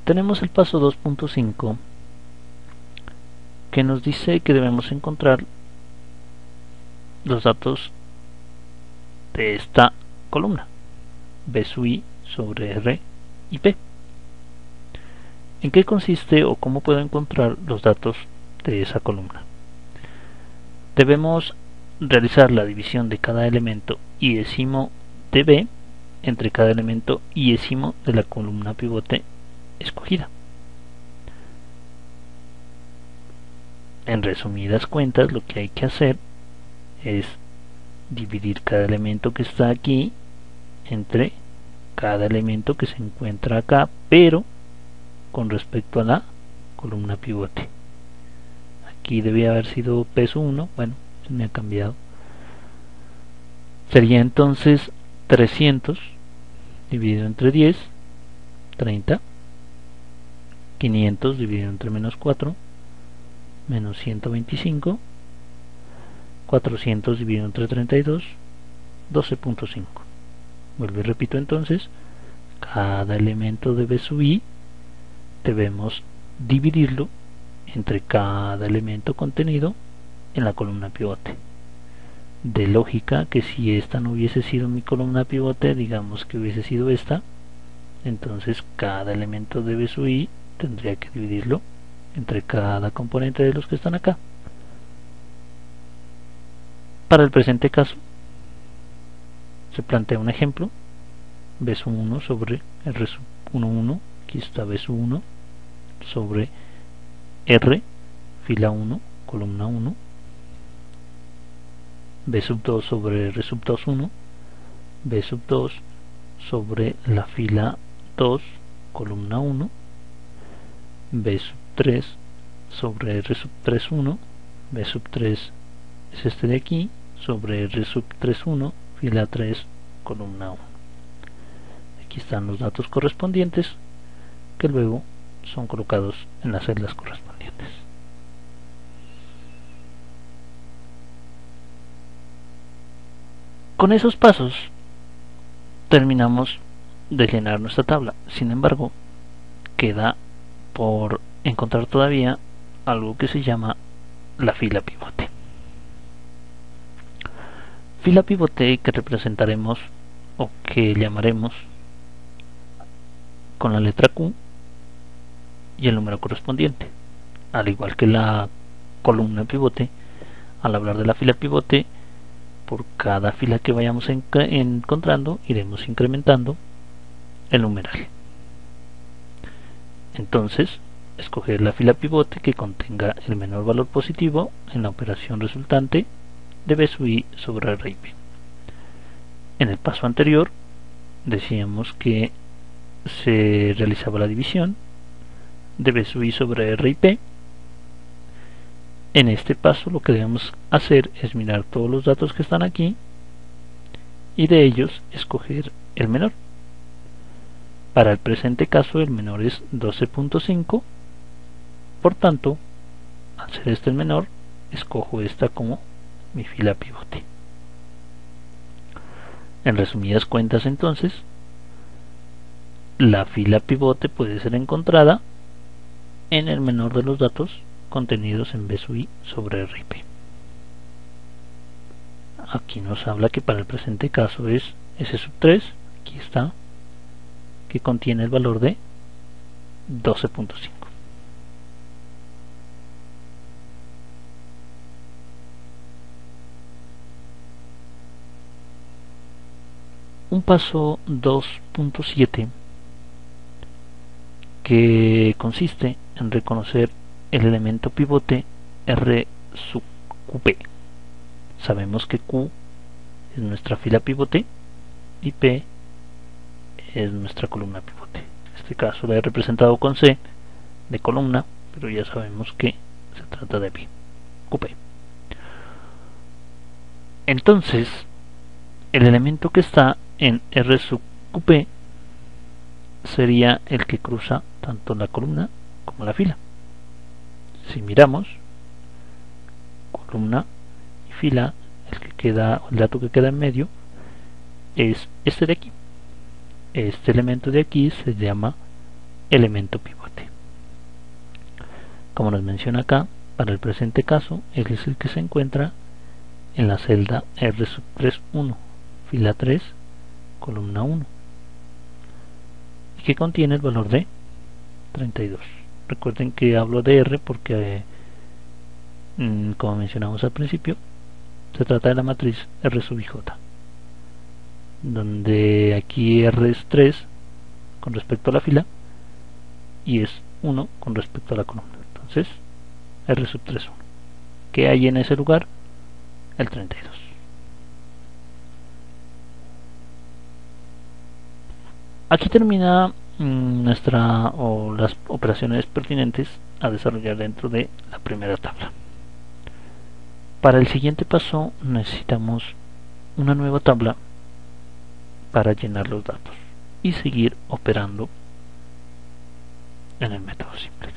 Tenemos el paso 2.5 que nos dice que debemos encontrar los datos de esta columna, B sub I sobre R y P. ¿En qué consiste o cómo puedo encontrar los datos de esa columna? Debemos realizar la división de cada elemento y décimo de B entre cada elemento y décimo de la columna pivote escogida. En resumidas cuentas, lo que hay que hacer es dividir cada elemento que está aquí entre cada elemento que se encuentra acá, pero con respecto a la columna pivote. Aquí debía haber sido peso 1, bueno, se me ha cambiado. Sería entonces 300 dividido entre 10, 30. 500 dividido entre menos 4, menos 125. 400 dividido entre 32, 12.5. Vuelvo y repito entonces, cada elemento de B sub I debemos dividirlo entre cada elemento contenido en la columna pivote. De lógica que si esta no hubiese sido mi columna pivote, digamos que hubiese sido esta, entonces cada elemento de B sub I tendría que dividirlo entre cada componente de los que están acá. Para el presente caso se plantea un ejemplo, B sub 1 sobre R sub 1, 1, aquí está B sub 1 sobre R, fila 1, columna 1, B sub 2 sobre R sub 2, 1, B sub 2 sobre la fila 2, columna 1, B sub 3 sobre R sub 3, 1, B sub 3 es este de aquí, sobre R sub 3, 1, fila 3, columna 1. Aquí están los datos correspondientes que luego son colocados en las celdas correspondientes. Con esos pasos terminamos de llenar nuestra tabla. Sin embargo, queda por encontrar todavía algo que se llama la fila pivote. Fila pivote que representaremos o que llamaremos con la letra Q y el número correspondiente. Al igual que la columna pivote, al hablar de la fila pivote, por cada fila que vayamos encontrando iremos incrementando el numeral. Entonces, escoger la fila pivote que contenga el menor valor positivo en la operación resultante de B sub I sobre R y P. En el paso anterior decíamos que se realizaba la división de B sub I sobre R y P. En este paso lo que debemos hacer es mirar todos los datos que están aquí y de ellos escoger el menor. Para el presente caso el menor es 12.5, por tanto, al ser este el menor, escojo esta como mi fila pivote. En resumidas cuentas entonces, la fila pivote puede ser encontrada en el menor de los datos contenidos en B sub I sobre R y P. Aquí nos habla que para el presente caso es S sub 3, aquí está, que contiene el valor de 12.5. Un paso 2.7 que consiste en reconocer el elemento pivote R sub QP. Sabemos que Q es nuestra fila pivote y P es nuestra columna pivote. En este caso la he representado con C de columna, pero ya sabemos que se trata de P, QP. Entonces, el elemento que está en R sub QP sería el que cruza tanto la columna como la fila. Si miramos columna y fila, el dato que queda en medio es este de aquí. Este elemento de aquí se llama elemento pivote. Como nos menciona acá, para el presente caso, él es el que se encuentra en la celda R31, fila 3, columna 1, y que contiene el valor de 32. Recuerden que hablo de R porque, como mencionamos al principio, se trata de la matriz R sub ij, donde aquí R es 3 con respecto a la fila y es 1 con respecto a la columna. Entonces, R sub 3, 1. ¿Qué hay en ese lugar? El 32. Aquí termina las operaciones pertinentes a desarrollar dentro de la primera tabla. Para el siguiente paso necesitamos una nueva tabla para llenar los datos y seguir operando en el método simplex.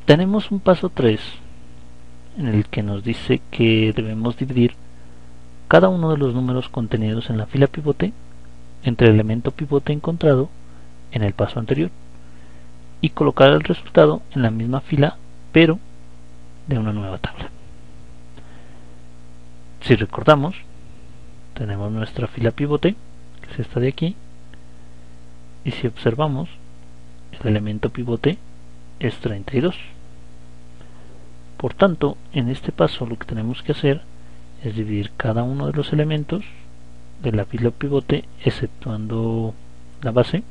Tenemos un paso 3 en el que nos dice que debemos dividir cada uno de los números contenidos en la fila pivote entre el elemento pivote encontrado en el paso anterior y colocar el resultado en la misma fila pero de una nueva tabla. Si recordamos, tenemos nuestra fila pivote, que es esta de aquí, y si observamos, el elemento pivote es 32. Por tanto, en este paso lo que tenemos que hacer es dividir cada uno de los elementos de la fila pivote, exceptuando la base,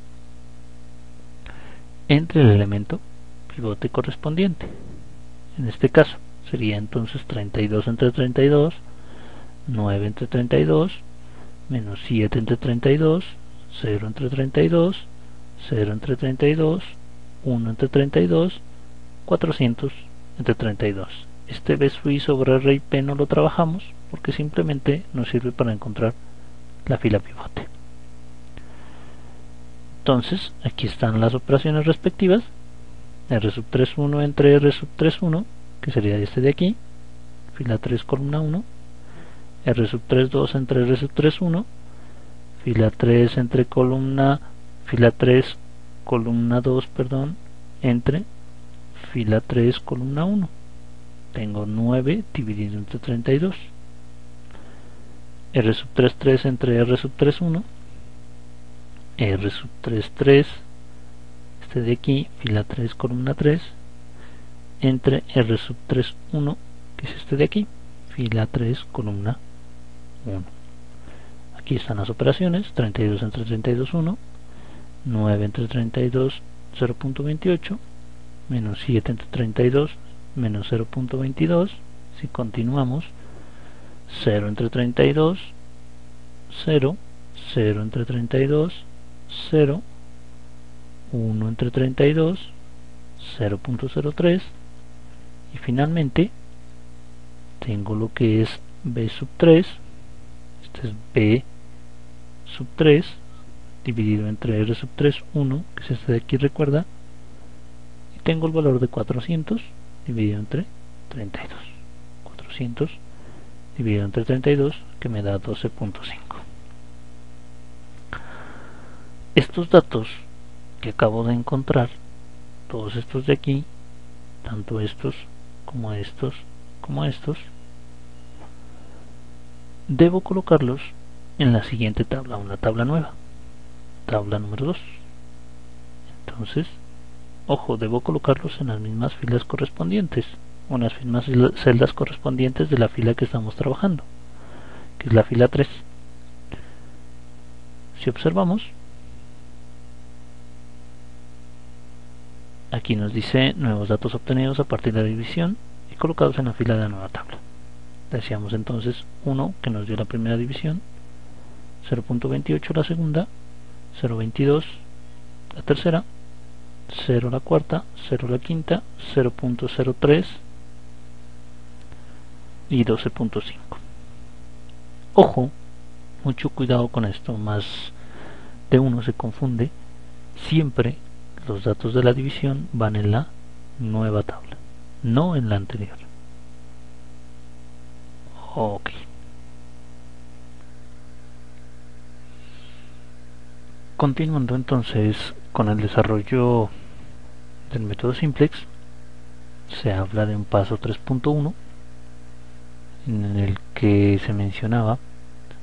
entre el elemento pivote correspondiente. En este caso sería entonces 32 entre 32, 9 entre 32, menos 7 entre 32, 0 entre 32, 0 entre 32, 1 entre 32, 400 entre 32. Este B sub I sobre R y P no lo trabajamos porque simplemente nos sirve para encontrar la fila pivote. Entonces aquí están las operaciones respectivas. R sub 3,1 entre R sub 3,1, que sería este de aquí, fila 3 columna 1, R sub 3,2 entre R sub 3,1, fila 3 entre fila 3 columna 2, perdón, entre fila 3 columna 1. Tengo 9 dividido entre 32. R sub 3,3 entre R sub 3,1, R sub 3,3, este de aquí, fila 3 columna 3, entre R sub 3,1, que es este de aquí, fila 3 columna 1. Aquí están las operaciones: 32 entre 32, 1, 9 entre 32, 0.28, menos 7 entre 32, menos 0.22. Si continuamos, 0 entre 32, 0, 0 entre 32, 0, 1 entre 32, 0.03, y finalmente tengo lo que es B sub 3, este es B sub 3 dividido entre R sub 3, 1, que es este de aquí, recuerda, y tengo el valor de 400 dividido entre 32. 400 dividido entre 32, que me da 12.5. Estos datos que acabo de encontrar, todos estos de aquí, tanto estos como estos como estos, debo colocarlos en la siguiente tabla, una tabla nueva, tabla número 2. Entonces, ojo, debo colocarlos en las mismas filas correspondientes, o en las mismas celdas correspondientes de la fila que estamos trabajando, que es la fila 3. Si observamos, aquí nos dice nuevos datos obtenidos a partir de la división y colocados en la fila de la nueva tabla. Decíamos entonces 1, que nos dio la primera división, 0.28 la segunda, 0.22 la tercera, 0 la cuarta, 0 la quinta, 0.03 y 12.5. Ojo, mucho cuidado con esto, más de uno se confunde. Siempre los datos de la división van en la nueva tabla, no en la anterior. Ok. Continuando entonces con el desarrollo del método simplex, se habla de un paso 3.1 en el que se mencionaba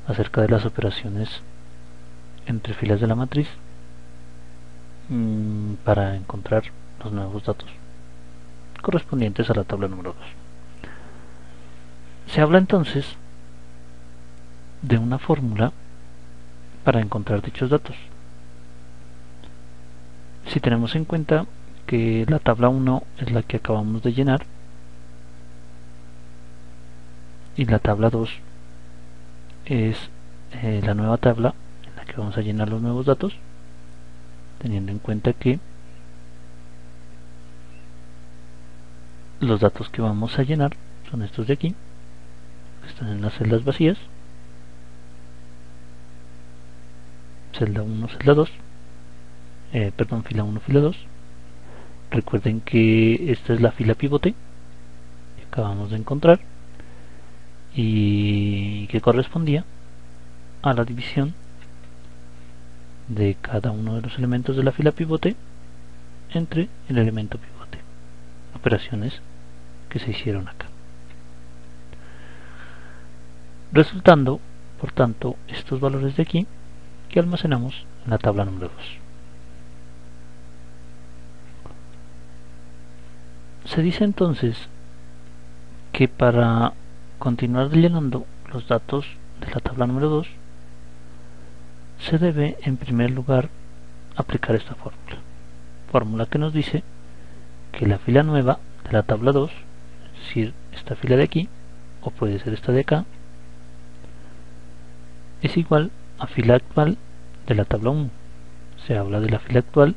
acerca de las operaciones entre filas de la matriz para encontrar los nuevos datos correspondientes a la tabla número 2. Se habla entonces de una fórmula para encontrar dichos datos. Si tenemos en cuenta que la tabla 1 es la que acabamos de llenar y la tabla 2 es la nueva tabla en la que vamos a llenar los nuevos datos, teniendo en cuenta que los datos que vamos a llenar son estos de aquí, que están en las celdas vacías, celda 1, celda 2, fila 1, fila 2. Recuerden que esta es la fila pivote que acabamos de encontrar y que correspondía a la división de cada uno de los elementos de la fila pivote entre el elemento pivote. Operaciones que se hicieron acá. Resultando, por tanto, estos valores de aquí que almacenamos en la tabla número 2. Se dice entonces que para continuar llenando los datos de la tabla número 2 se debe en primer lugar aplicar esta fórmula que nos dice que la fila nueva de la tabla 2, es decir, esta fila de aquí, o puede ser esta de acá, es igual a fila actual de la tabla 1. Se habla de la fila actual,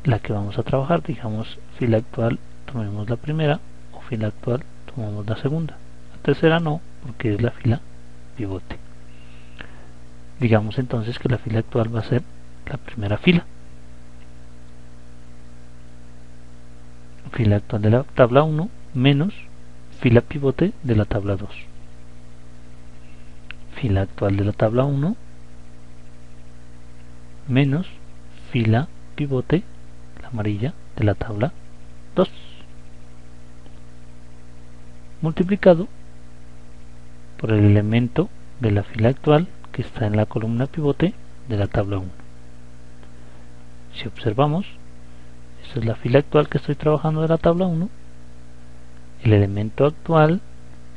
la que vamos a trabajar, digamos fila actual, tomemos la primera, o fila actual, tomamos la segunda. La tercera no, porque es la fila pivote. Digamos entonces que la fila actual va a ser la primera fila. Fila actual de la tabla 1 menos fila pivote de la tabla 2. Fila actual de la tabla 1 menos fila pivote, la amarilla, de la tabla 2, multiplicado por el elemento de la fila actual que está en la columna pivote de la tabla 1. Si observamos, esta es la fila actual que estoy trabajando de la tabla 1, el elemento actual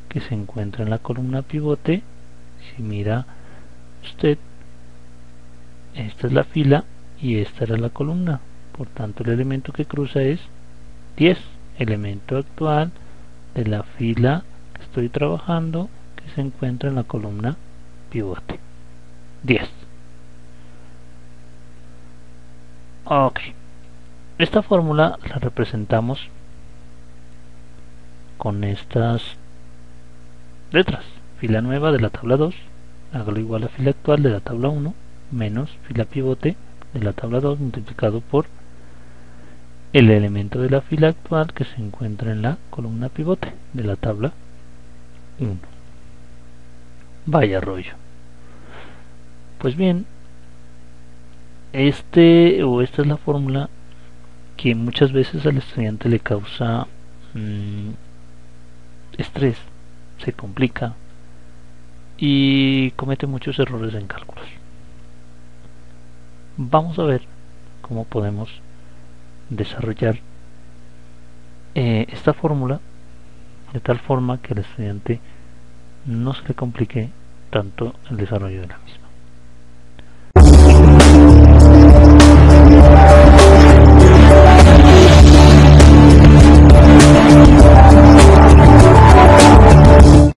que se encuentra en la columna pivote, si mira usted, esta es la fila y esta era la columna, por tanto el elemento que cruza es 10, elemento actual de la fila que estoy trabajando que se encuentra en la columna pivote, 10. Ok, esta fórmula la representamos con estas letras: fila nueva de la tabla 2, hágalo igual a fila actual de la tabla 1, menos fila pivote de la tabla 2 multiplicado por el elemento de la fila actual que se encuentra en la columna pivote de la tabla 1. Vaya rollo. Pues bien, esta es la fórmula que muchas veces al estudiante le causa estrés, se complica y comete muchos errores en cálculos. Vamos a ver cómo podemos desarrollar esta fórmula de tal forma que al estudiante no se le complique tanto el desarrollo de la misma.